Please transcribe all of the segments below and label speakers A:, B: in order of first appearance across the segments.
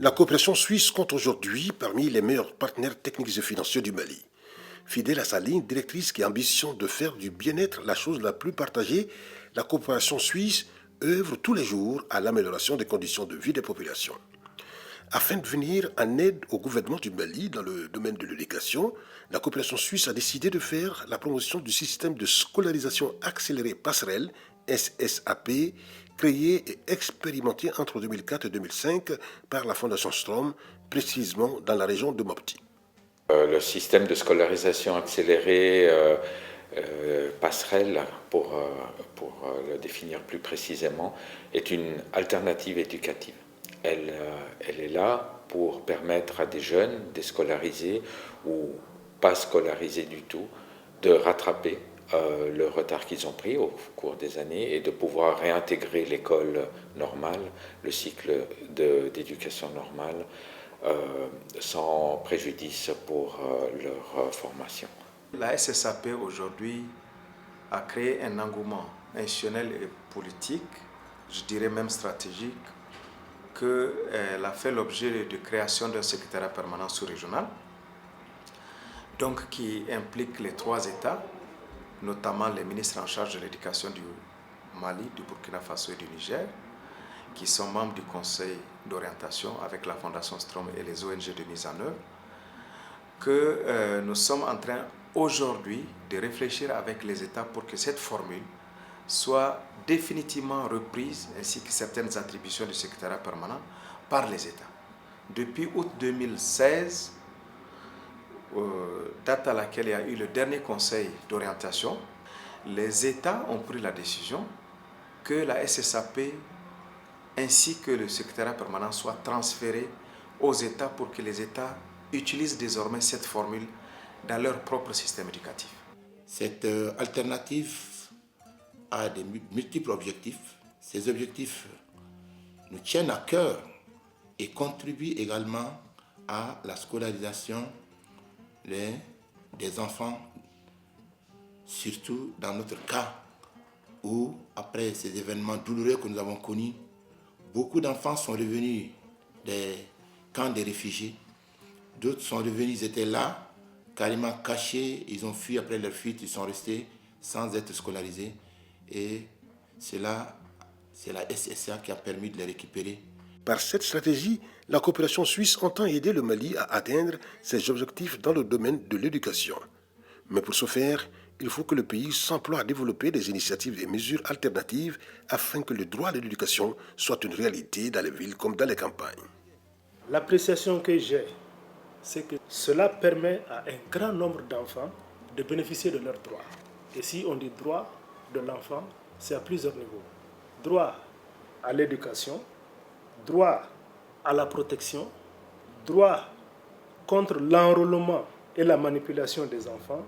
A: La coopération suisse compte aujourd'hui parmi les meilleurs partenaires techniques et financiers du Mali. Fidèle à sa ligne directrice qui ambitionne de faire du bien-être la chose la plus partagée, la coopération suisse œuvre tous les jours à l'amélioration des conditions de vie des populations. Afin de venir en aide au gouvernement du Mali dans le domaine de l'éducation, la coopération suisse a décidé de faire la promotion du système de scolarisation accélérée passerelle, SSAP, créé et expérimenté entre 2004 et 2005 par la Fondation Strom, précisément dans la région de Mopti.
B: Le système de scolarisation accélérée passerelle, pour le définir plus précisément, est une alternative éducative. Elle est là pour permettre à des jeunes déscolarisés ou pas scolarisés du tout de rattraper le retard qu'ils ont pris au cours des années et de pouvoir réintégrer l'école normale, le cycle d'éducation normale, sans préjudice pour leur formation.
C: La SSAP aujourd'hui a créé un engouement institutionnel et politique, je dirais même stratégique, qu'elle a fait l'objet de création d'un secrétariat permanent sous-régional, donc qui implique les 3 États, notamment les ministres en charge de l'éducation du Mali, du Burkina Faso et du Niger, qui sont membres du conseil d'orientation avec la Fondation Strom et les ONG de mise en œuvre, que nous sommes en train aujourd'hui de réfléchir avec les États pour que cette formule soit définitivement reprise, ainsi que certaines attributions du secrétariat permanent, par les États. Depuis août 2016, date à laquelle il y a eu le dernier conseil d'orientation, les États ont pris la décision que la SSAP ainsi que le secrétariat permanent soient transférés aux États pour que les États utilisent désormais cette formule dans leur propre système éducatif.
D: Cette alternative a de multiples objectifs. Ces objectifs nous tiennent à cœur et contribuent également à la scolarisation des enfants, surtout dans notre cas où, après ces événements douloureux que nous avons connus, beaucoup d'enfants sont revenus des camps des réfugiés. D'autres sont revenus, ils étaient là, carrément cachés, ils ont fui après leur fuite, ils sont restés sans être scolarisés. Et c'est la SSA qui a permis de les récupérer.
A: Par cette stratégie, la coopération suisse entend aider le Mali à atteindre ses objectifs dans le domaine de l'éducation. Mais pour ce faire, il faut que le pays s'emploie à développer des initiatives et mesures alternatives afin que le droit à l'éducation soit une réalité dans les villes comme dans les campagnes.
E: L'appréciation que j'ai, c'est que cela permet à un grand nombre d'enfants de bénéficier de leurs droits. Et si on dit droit de l'enfant, c'est à plusieurs niveaux. Droit à l'éducation, droit à la protection, droit contre l'enrôlement et la manipulation des enfants,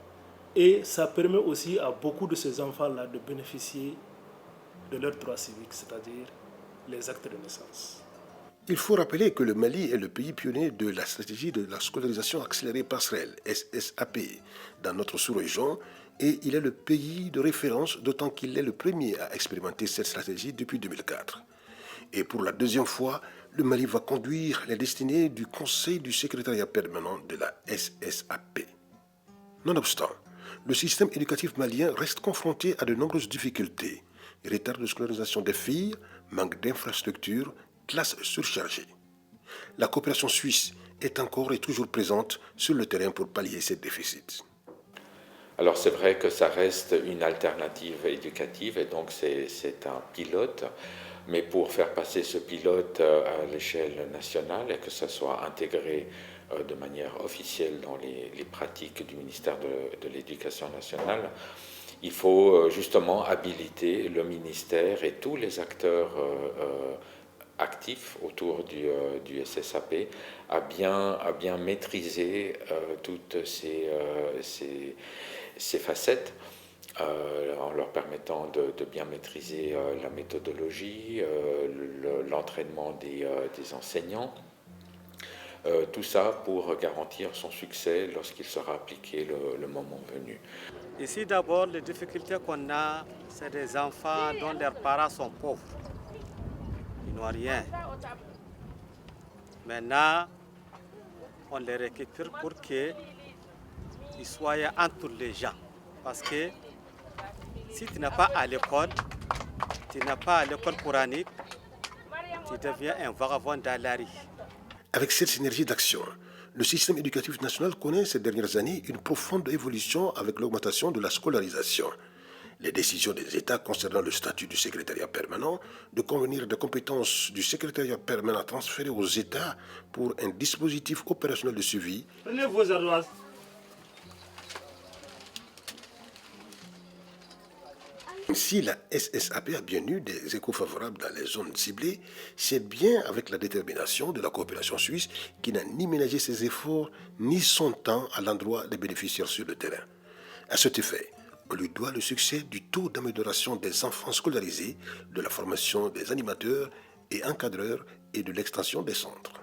E: et ça permet aussi à beaucoup de ces enfants-là de bénéficier de leurs droits civiques, c'est-à-dire les actes de naissance.
A: Il faut rappeler que le Mali est le pays pionnier de la stratégie de la scolarisation accélérée passerelle, SSAP, dans notre sous-région, et il est le pays de référence, d'autant qu'il est le premier à expérimenter cette stratégie depuis 2004. Et pour la deuxième fois, le Mali va conduire les destinées du Conseil du secrétariat permanent de la SSAP. Nonobstant, le système éducatif malien reste confronté à de nombreuses difficultés. Retard de scolarisation des filles, manque d'infrastructures, classes surchargées. La coopération suisse est encore et toujours présente sur le terrain pour pallier ces déficits.
B: Alors c'est vrai que ça reste une alternative éducative et donc c'est un pilote, mais pour faire passer ce pilote à l'échelle nationale et que ça soit intégré de manière officielle dans les pratiques du ministère de l'Éducation nationale, il faut justement habiliter le ministère et tous les acteurs actifs autour du SSAP à bien maîtriser toutes ces facettes en leur permettant de bien maîtriser la méthodologie, l'entraînement des enseignants. Tout ça pour garantir son succès lorsqu'il sera appliqué le moment venu.
F: Ici d'abord, les difficultés qu'on a, c'est des enfants dont leurs parents sont pauvres. Ils n'ont rien. Maintenant, on les récupère pour qu'ils soient entre les gens. Parce que si tu n'es pas à l'école, tu n'es pas à l'école coranique, tu deviens un vagabond dans la rue.
A: Avec cette synergie d'action, le système éducatif national connaît ces dernières années une profonde évolution avec l'augmentation de la scolarisation. Les décisions des États concernant le statut du secrétariat permanent, de convenir des compétences du secrétariat permanent transférées aux États pour un dispositif opérationnel de suivi.
F: Prenez vos ardoises.
A: Si la SSAP a bien eu des échos favorables dans les zones ciblées, c'est bien avec la détermination de la coopération suisse qui n'a ni ménagé ses efforts ni son temps à l'endroit des bénéficiaires sur le terrain. À cet effet, on lui doit le succès du taux d'amélioration des enfants scolarisés, de la formation des animateurs et encadreurs et de l'extension des centres.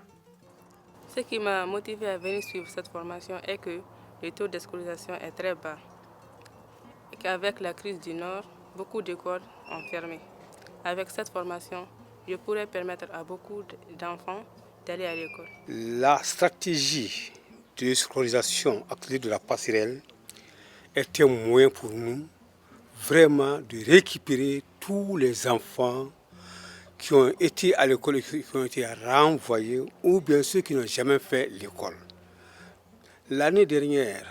G: Ce qui m'a motivé à venir suivre cette formation est que le taux de scolarisation est très bas et qu'avec la crise du Nord, beaucoup d'écoles ont fermé. Avec cette formation, je pourrais permettre à beaucoup d'enfants d'aller à l'école.
H: La stratégie de scolarisation actuelle de la passerelle est un moyen pour nous vraiment de récupérer tous les enfants qui ont été à l'école et qui ont été renvoyés ou bien ceux qui n'ont jamais fait l'école. L'année dernière,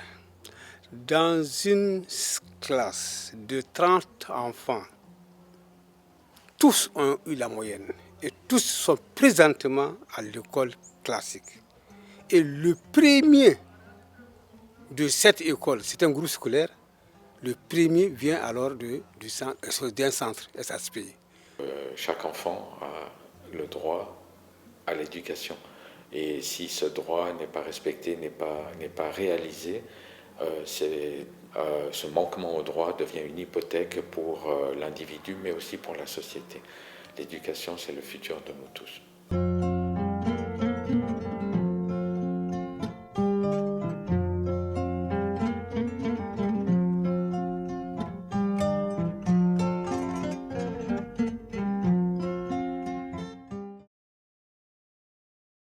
H: dans une classe de 30 enfants, tous ont eu la moyenne et tous sont présentement à l'école classique. Et le premier de cette école, c'est un groupe scolaire, le premier vient alors d'un centre SSPI.
B: Chaque enfant a le droit à l'éducation. Et si ce droit n'est pas respecté, n'est pas réalisé, ce manquement au droit devient une hypothèque pour l'individu, mais aussi pour la société. L'éducation, c'est le futur de nous tous.